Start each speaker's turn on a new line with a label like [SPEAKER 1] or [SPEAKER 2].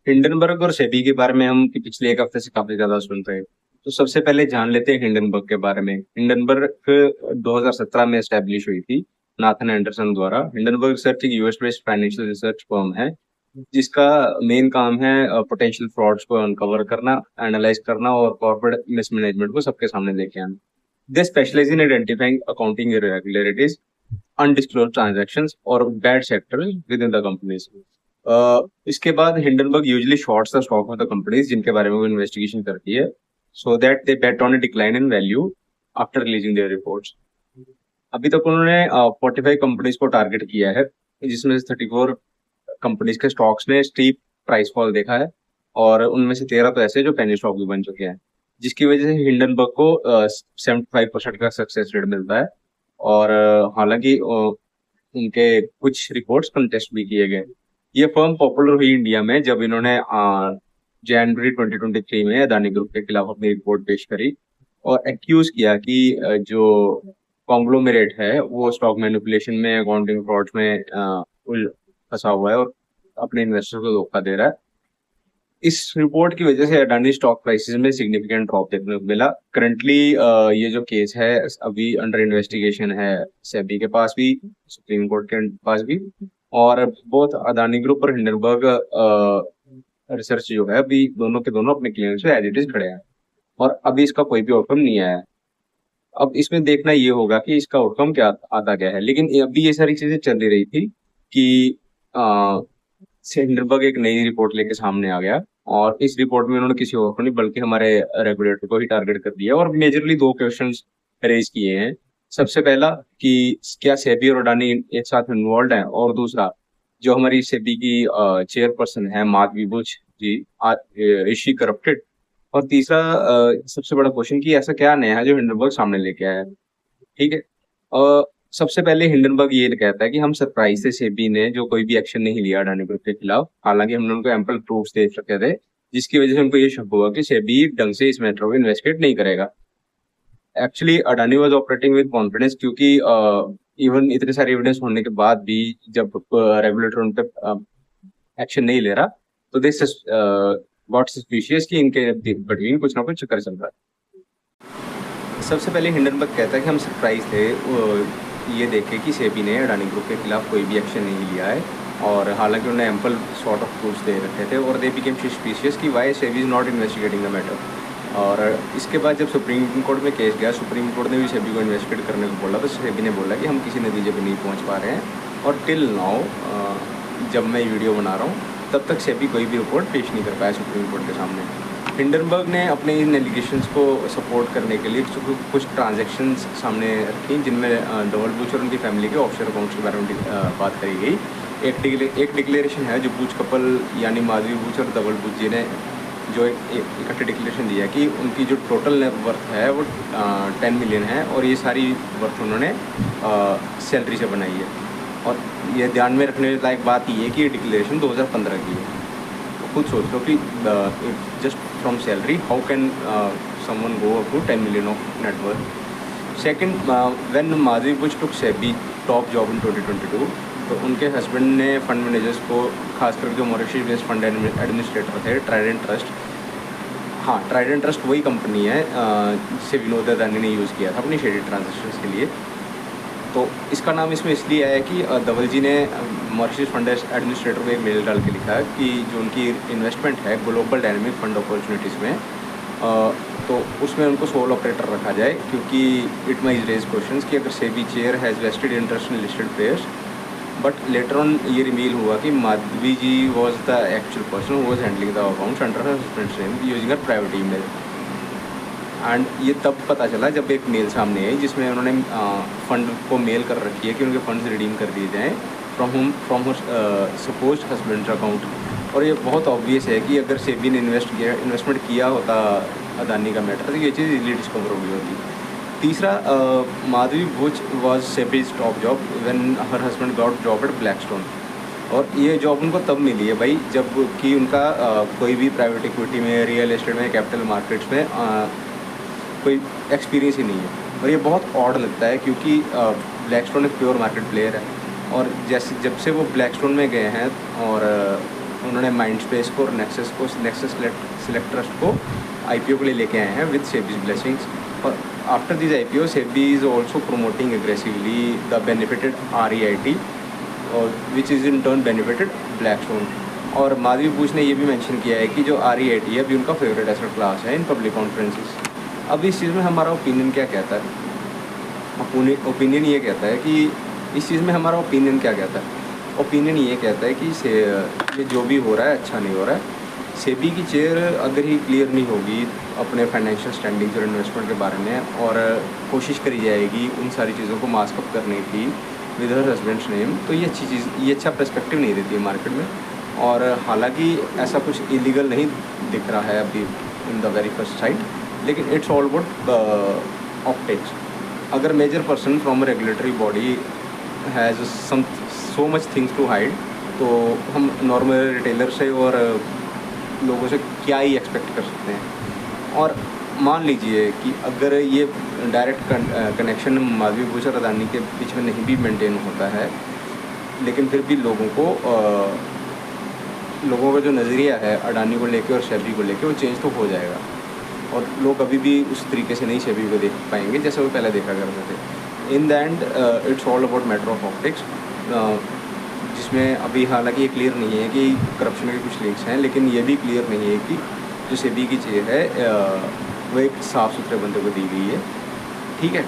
[SPEAKER 1] Hindenburg और सेबी के बारे में हम कि पिछले एक हफ्ते से काफी ज्यादा सुन रहे हैं। तो सबसे पहले जान लेते हैं हिंडनबर्ग के बारे में। हिंडनबर्ग 2017 में एस्टेब्लिश हुई थी नाथन एंडरसन द्वारा। हिंडनबर्ग रिसर्च एक US based financial research firm है जिसका मेन काम है पोटेंशियल फ्रॉड्स को अनकवर करना, एनालाइज करना और कॉर्पोरेट मिसमैनेजमेंट को सबके सामने लेके आना। They specialise in identifying accounting irregularities, undisclosed transactions और bad sector within the companies. इसके बाद Hindenburg usually shorts the stock of the companies जिनके बारे में वो इन्वेस्टिगेशन करती है, so that they bat on a decline in value after releasing their reports. अभी तक उन्होंने 45 कंपनीज को टारगेट किया है, जिसमें से 34 कंपनीज के स्टॉक्स ने स्टीप प्राइस फॉल देखा है और उनमें से 13 तो ऐसे जो पेनी स्टॉक भी बन चुके हैं, जिसकी वजह से हिंडनबर्ग को 75% का सक्सेस रेट मिलता है। और हालांकि उनके कुछ रिपोर्ट्स कंटेस्ट भी किए गए। ये फर्म पॉपुलर हुई इंडिया में जब इन्होंने जनवरी 2023 में अदानी ग्रुप के खिलाफ अपनी रिपोर्ट पेश करी और एक्यूज किया कि जो कॉन्ग्लोमेरेट है वो स्टॉक मैनिपुलेशन में, अकाउंटिंग फ्रॉड्स में फंसा हुआ है और अपने इन्वेस्टर को धोखा दे रहा है। इस रिपोर्ट की वजह से अडानी स्टॉक प्राइसेस में सिग्निफिकेंट ड्रॉप देखने को मिला। करंटली ये जो केस है अभी अंडर इन्वेस्टिगेशन है, सेबी के पास भी, सुप्रीम कोर्ट के पास भी। और बहुत अदानी ग्रुप और हिंडनबर्ग रिसर्च जो है अभी दोनों के दोनों अपने क्लियर से एज इट इज खड़े हैं और अभी इसका कोई भी आउटकम नहीं आया है। अब इसमें देखना ये होगा कि इसका आउटकम क्या आता क्या है। लेकिन अभी ये सारी चीजें चल रही थी कि हिंडनबर्ग एक नई रिपोर्ट लेके सामने आ गया और इस रिपोर्ट में उन्होंने किसी और को नहीं बल्कि हमारे रेगुलेटर को ही टारगेट कर दिया और मेजरली दो क्वेश्चंस रेज किए हैं। सबसे पहला कि क्या सेबी और अडानी एक साथ इन्वॉल्व हैं, और दूसरा जो हमारी सेबी की चेयरपर्सन है माधवी बुच जी, इज शी करप्टेड। और तीसरा सबसे बड़ा क्वेश्चन कि ऐसा क्या नया है जो हिंडनबर्ग सामने लेके आया है। ठीक है। सबसे पहले हिंडनबर्ग ये कहता है कि हम सरप्राइज से सेबी ने जो कोई भी एक्शन नहीं लिया अडानी ग्रुप के खिलाफ, हालांकि हमने उनको एम्पल प्रूफ्स दे रखे थे जिसकी वजह से उनको ये शक हुआ कि सेबी ढंग से इस मैटर को इन्वेस्टिगेट नहीं करेगा। Actually Adani was operating with confidence क्योंकि इवन इतने सारे एविडेंस होने के बाद भी जब रेगुलेटर उन पे एक्शन नहीं ले रहा तो दे गॉट सस्पिशियस कि इनके बिटवीन कुछ ना कुछ चक्कर चल रहा है। सबसे पहले हिंडनबर्ग कहता है कि हम सरप्राइज थे ये देखे कि सेबी ने अडानी ग्रुप के खिलाफ कोई भी एक्शन नहीं लिया है और हालांकि उन्होंने एम्पल सॉर्ट ऑफ प्रूफ्स दे रखे थे और दे बिकेम सस्पिशियस कि why SEBI is not investigating the matter. और इसके बाद जब सुप्रीम कोर्ट में केस गया, सुप्रीम कोर्ट ने भी सेबी को इन्वेस्टिगेट करने को बोला तो सेबी ने बोला कि हम किसी नतीजे पर नहीं पहुंच पा रहे हैं। और टिल नाउ जब मैं वीडियो बना रहा हूँ तब तक सेबी कोई भी रिपोर्ट पेश नहीं कर पाया सुप्रीम कोर्ट के सामने। हिंडनबर्ग ने अपने इन एलिगेशंस को सपोर्ट करने के लिए कुछ ट्रांजैक्शंस सामने रखी जिनमें धवल बुच और उनकी फैमिली के ऑफशोर अकाउंट्स के बारे में बात करी गई। एक डिक्लेरेशन है जो बुच कपल यानी माधवी बुच और धवल बुच जी ने जो इकट्ठे डिक्लेरेशन दिया कि उनकी जो टोटल वर्थ है वो 10 मिलियन है और ये सारी वर्थ उन्होंने सैलरी से बनाई है। और ये ध्यान में रखने लायक बात ये है कि ये डिक्लेरेशन 2015 की है। खुद सोच लो कि just from salary how can someone go up to 10 million of net worth. Second, when Madhabi Buch took SEBI top job in 2022 तो उनके हस्बैंड ने फंड मैनेजर्स को, खासकर जो मॉरिशस बेस्ड फंड एडमिनिस्ट्रेटर थे ट्राइडेंट ट्रस्ट, हाँ ट्राइडेंट ट्रस्ट वही कंपनी है जिसे विनोद अदानी ने यूज़ किया था अपनी शेडी ट्रांजेक्शन्स के लिए। तो इसका नाम इसमें इसलिए आया कि धवल जी ने मॉरिशस फंड एडमिनिस्ट्रेटर को एक मेल डाल के लिखा कि जो उनकी इन्वेस्टमेंट है ग्लोबल डायनेमिक फंड अपॉर्चुनिटीज़ में, तो उसमें उनको सोल ऑपरेटर रखा जाए क्योंकि इट माइज रेज क्वेश्चन कि अगर SEBI chair has vested interest in listed players. But later on ये रिवील हुआ कि Madhabi ji was the actual person who was handling the accounts under her husband's name using a private email. And ये तब पता चला जब एक मेल सामने आई जिसमें उन्होंने फंड को मेल कर रखी है कि उनके फंड्स रिडीम कर दिए जाएँ फ्रॉम सपोज्ड हस्बैंड अकाउंट। और ये बहुत ऑब्वियस है कि अगर सेबी ने इन्वेस्टमेंट किया होता अदानी का मैटर तो ये चीज़ इजीली डिस्कवर हो गई होती। तीसरा, Madhabi Buch was SEBI's top job when her husband got job at Blackstone. और ये जॉब उनको तब मिली है भाई जब कि उनका कोई भी प्राइवेट इक्विटी में, रियल एस्टेट में, कैपिटल मार्केट्स में कोई एक्सपीरियंस ही नहीं है। और ये बहुत ऑड लगता है क्योंकि ब्लैकस्टोन एक प्योर मार्केट प्लेयर है और जैसे जब से वो ब्लैकस्टोन में गए हैं और उन्होंने माइंडस्पेस को और नेक्सस सेलेक्ट ट्रस्ट को IPO के लिए लेके आए हैं विद सेबीज ब्लेसिंग्स। और after this IPO SEBI is also promoting aggressively the benefited REIT और which is in turn benefited Blackstone. और माधवी बुश ने ये भी मेंशन किया है कि जो REIT है अभी उनका फेवरेट एसेट क्लास है इन पब्लिक कॉन्फ्रेंसेस। अब इस चीज़ में हमारा ओपिनियन क्या कहता है? ओपिनियन ये कहता है कि इस चीज़ में हमारा ओपिनियन क्या कहता है? ओपिनियन ये कहता है कि ये जो भी हो रहा है अच्छा नहीं हो रहा है। सेबी की चेयर अगर ही क्लियर नहीं होगी अपने फाइनेंशियल स्टैंडिंग्स और इन्वेस्टमेंट के बारे में और कोशिश करी जाएगी उन सारी चीज़ों को मास्क अप करने की विद हर हस्बैंड्स नेम, तो ये अच्छी चीज़, ये अच्छा पर्सपेक्टिव नहीं देती है मार्केट में। और हालांकि ऐसा कुछ इलीगल नहीं दिख रहा है अभी in the very first side, लेकिन इट्स ऑल अबाउट ऑप्टिक्स। अगर major person from regulatory body has so much things to hide, तो हम नॉर्मल रिटेलर से और लोगों से क्या ही एक्सपेक्ट कर सकते हैं। और मान लीजिए कि अगर ये डायरेक्ट कनेक्शन माधवी बुश और अदानी के बीच में नहीं भी मेंटेन होता है, लेकिन फिर भी लोगों का जो नज़रिया है अडानी को लेके और सेबी को लेके वो चेंज तो हो जाएगा और लोग अभी भी उस तरीके से नहीं सेबी को देख पाएंगे जैसे वो पहले देखा करते थे। In the end it's all about matter of optics, जिसमें अभी हालांकि ये क्लियर नहीं है कि करप्शन के कुछ लिंक्स हैं, लेकिन ये भी क्लियर नहीं है कि जो सेबी की चेयर है वो एक साफ़ सुथरे बंदे को दी गई है। ठीक है।